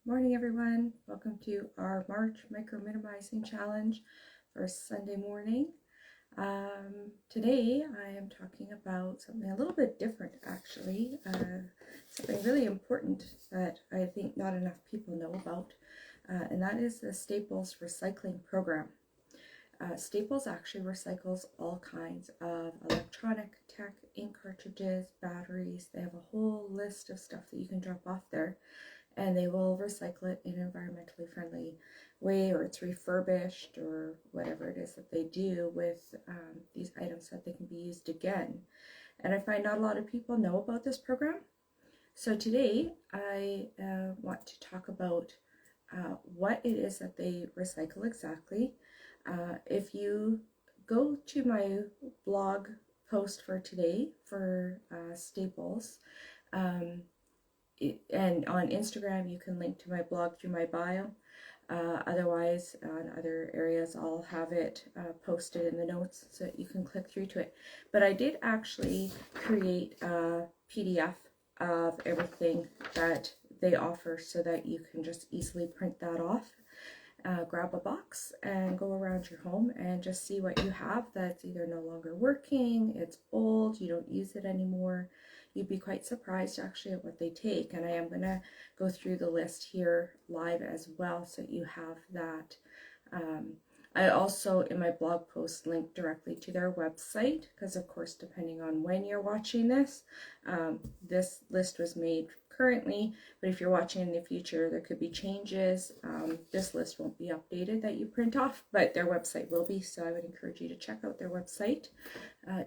Morning everyone. Welcome to our March Micro Minimizing Challenge for Sunday morning. Today I am talking about something a little bit different actually, something really important that I think not enough people know about, and that is the Staples recycling program. Staples actually recycles all kinds of electronic tech, ink cartridges, batteries. They have a whole list of stuff that you can drop off there, and they will recycle it in an environmentally friendly way, or it's refurbished, or whatever it is that they do with these items that they can be used again. And I find not a lot of people know about this program. So today I want to talk about what it is that they recycle exactly. If you go to my blog post for today for Staples, and on Instagram you can link to my blog through my bio. Otherwise, on other areas, I'll have it posted in the notes so that you can click through to it. But I did actually create a PDF of everything that they offer so that you can just easily print that off. Grab a box and go around your home and just see what you have that's either no longer working, it's old, you don't use it anymore. You'd be quite surprised actually at what they take, and I am going to go through the list here live as well so you have that. I also, in my blog post, link directly to their website, because of course, depending on when you're watching this, this list was made currently, but if you're watching in the future, there could be changes. This list won't be updated that you print off, but their website will be, so I would encourage you to check out their website,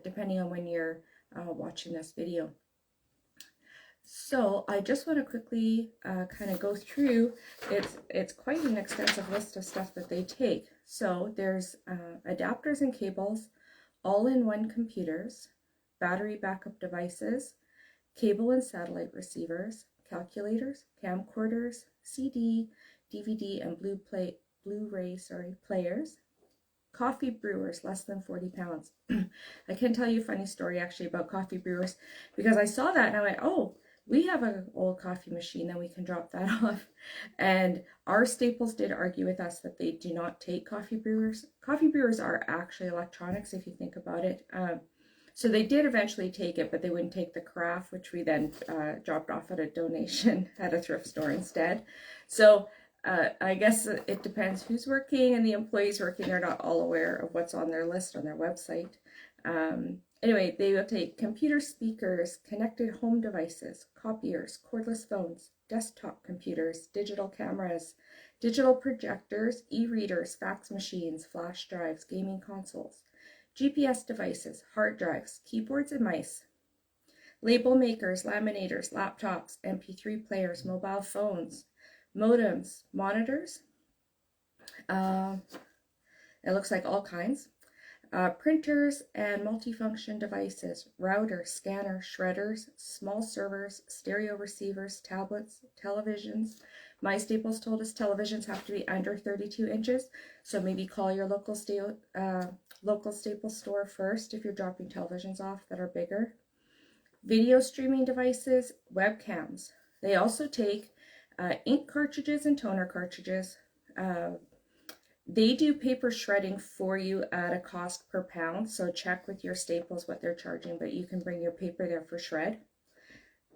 depending on when you're watching this video. So I just want to quickly kind of go through, it's quite an extensive list of stuff that they take. So there's adapters and cables, all-in-one computers, battery backup devices, cable and satellite receivers, calculators, camcorders, CD, DVD, and Blu-ray players, coffee brewers less than 40 pounds. I can tell you a funny story actually about coffee brewers, because I saw that and I went, oh, we have an old coffee machine, then we can drop that off. And our Staples did argue with us that they do not take coffee brewers. Coffee brewers are actually electronics if you think about it. So they did eventually take it, but they wouldn't take the carafe, which we then dropped off at a donation at a thrift store instead. So I guess it depends who's working, and the employees working are not all aware of what's on their list on their website. Anyway, they will take computer speakers, connected home devices, copiers, cordless phones, desktop computers, digital cameras, digital projectors, e-readers, fax machines, flash drives, gaming consoles, GPS devices, hard drives, keyboards and mice, label makers, laminators, laptops, MP3 players, mobile phones, modems, monitors, it looks like all kinds, printers and multifunction devices, routers, scanners, shredders, small servers, stereo receivers, tablets, televisions. My Staples told us televisions have to be under 32 inches, so maybe call your local Staples store first if you're dropping televisions off that are bigger. Video streaming devices, webcams. They also take ink cartridges and toner cartridges. They do paper shredding for you at a cost per pound, so check with your Staples what they're charging, but you can bring your paper there for shred.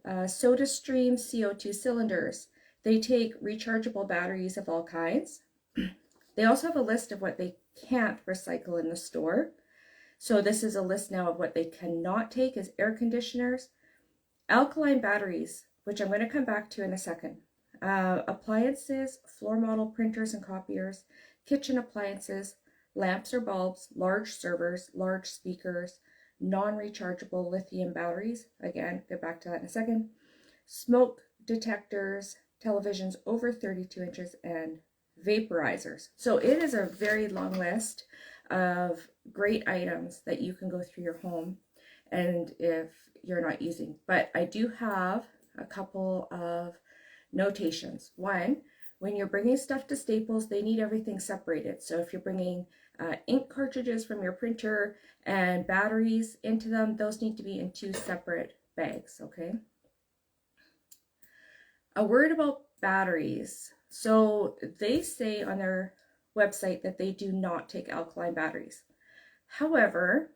SodaStream CO2 cylinders. They take rechargeable batteries of all kinds. They also have a list of what they can't recycle in the store. So this is a list now of what they cannot take is air conditioners, alkaline batteries, which I'm going to come back to in a second, appliances, floor model printers and copiers, kitchen appliances, lamps or bulbs, large servers, large speakers, non-rechargeable lithium batteries, again, get back to that in a second, smoke detectors, televisions over 32 inches, and vaporizers. So it is a very long list of great items that you can go through your home and if you're not using. But I do have a couple of notations. One, when you're bringing stuff to Staples, they need everything separated. So if you're bringing ink cartridges from your printer and batteries into them, those need to be in two separate bags, okay? A word about batteries. So they say on their website that they do not take alkaline batteries. However,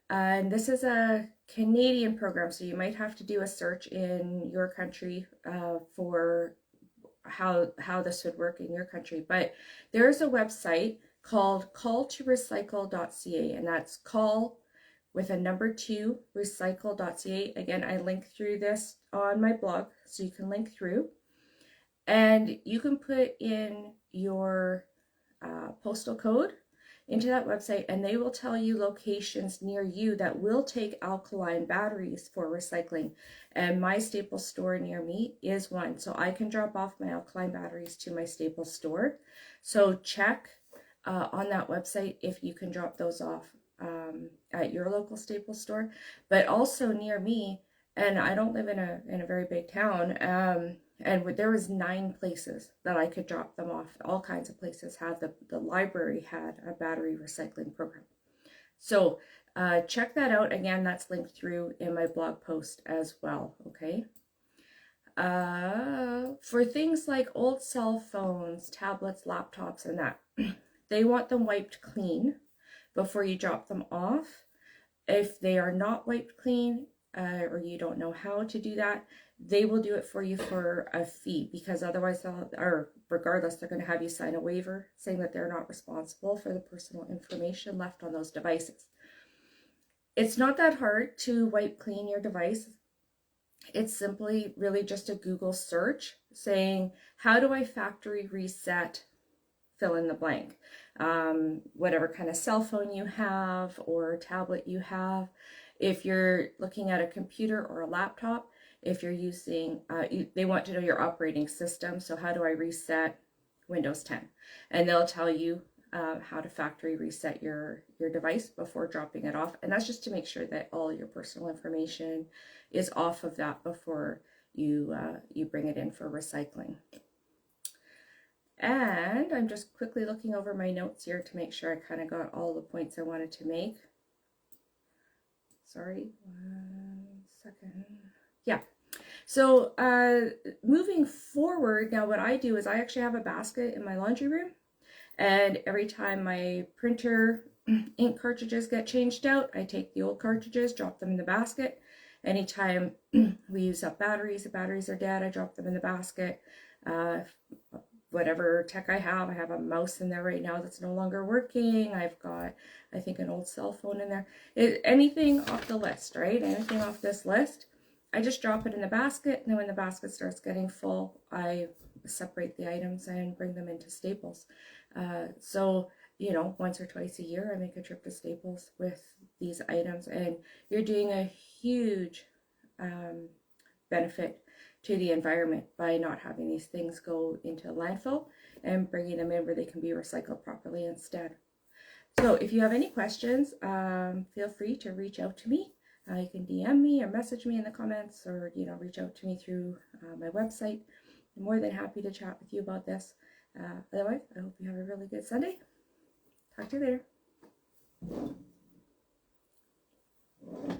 and this is a Canadian program, so you might have to do a search in your country for how this would work in your country. But there's a website called calltorecycle.ca, and that's call with a number 2 recycle.ca. Again, I link through this on my blog, so you can link through, and you can put in your postal code into that website, and they will tell you locations near you that will take alkaline batteries for recycling. And my Staples store near me is one, so I can drop off my alkaline batteries to my Staples store. So check on that website if you can drop those off at your local Staples store. But also near me, and I don't live in a very big town, and there was 9 places that I could drop them off. All kinds of places had the library had a battery recycling program. So check that out. Again, that's linked through in my blog post as well. Okay. For things like old cell phones, tablets, laptops, and that, they want them wiped clean before you drop them off. If they are not wiped clean, or you don't know how to do that, they will do it for you for a fee, because otherwise regardless, they're going to have you sign a waiver saying that they're not responsible for the personal information left on those devices. It's not that hard to wipe clean your device. It's simply really just a Google search saying, how do I factory reset, fill in the blank. Whatever kind of cell phone you have or tablet you have. If you're looking at a computer or a laptop, if you're using, they want to know your operating system. So how do I reset Windows 10? And they'll tell you how to factory reset your device before dropping it off. And that's just to make sure that all your personal information is off of that before you bring it in for recycling. And I'm just quickly looking over my notes here to make sure I kind of got all the points I wanted to make. Sorry, 1 second. Yeah. So moving forward, now what I do is I actually have a basket in my laundry room, and every time my printer ink cartridges get changed out, I take the old cartridges, drop them in the basket. Anytime we use up batteries, the batteries are dead, I drop them in the basket. Whatever tech I have a mouse in there right now that's no longer working. I've got, I think, an old cell phone in there. Anything off the list, right? Anything off this list, I just drop it in the basket, and then when the basket starts getting full, I separate the items and bring them into Staples. So, you know, once or twice a year, I make a trip to Staples with these items, and you're doing a huge benefit to the environment by not having these things go into landfill and bringing them in where they can be recycled properly instead. So if you have any questions, feel free to reach out to me. You can DM me or message me in the comments, or, you know, reach out to me through my website. I'm more than happy to chat with you about this. Otherwise, I hope you have a really good Sunday. Talk to you later.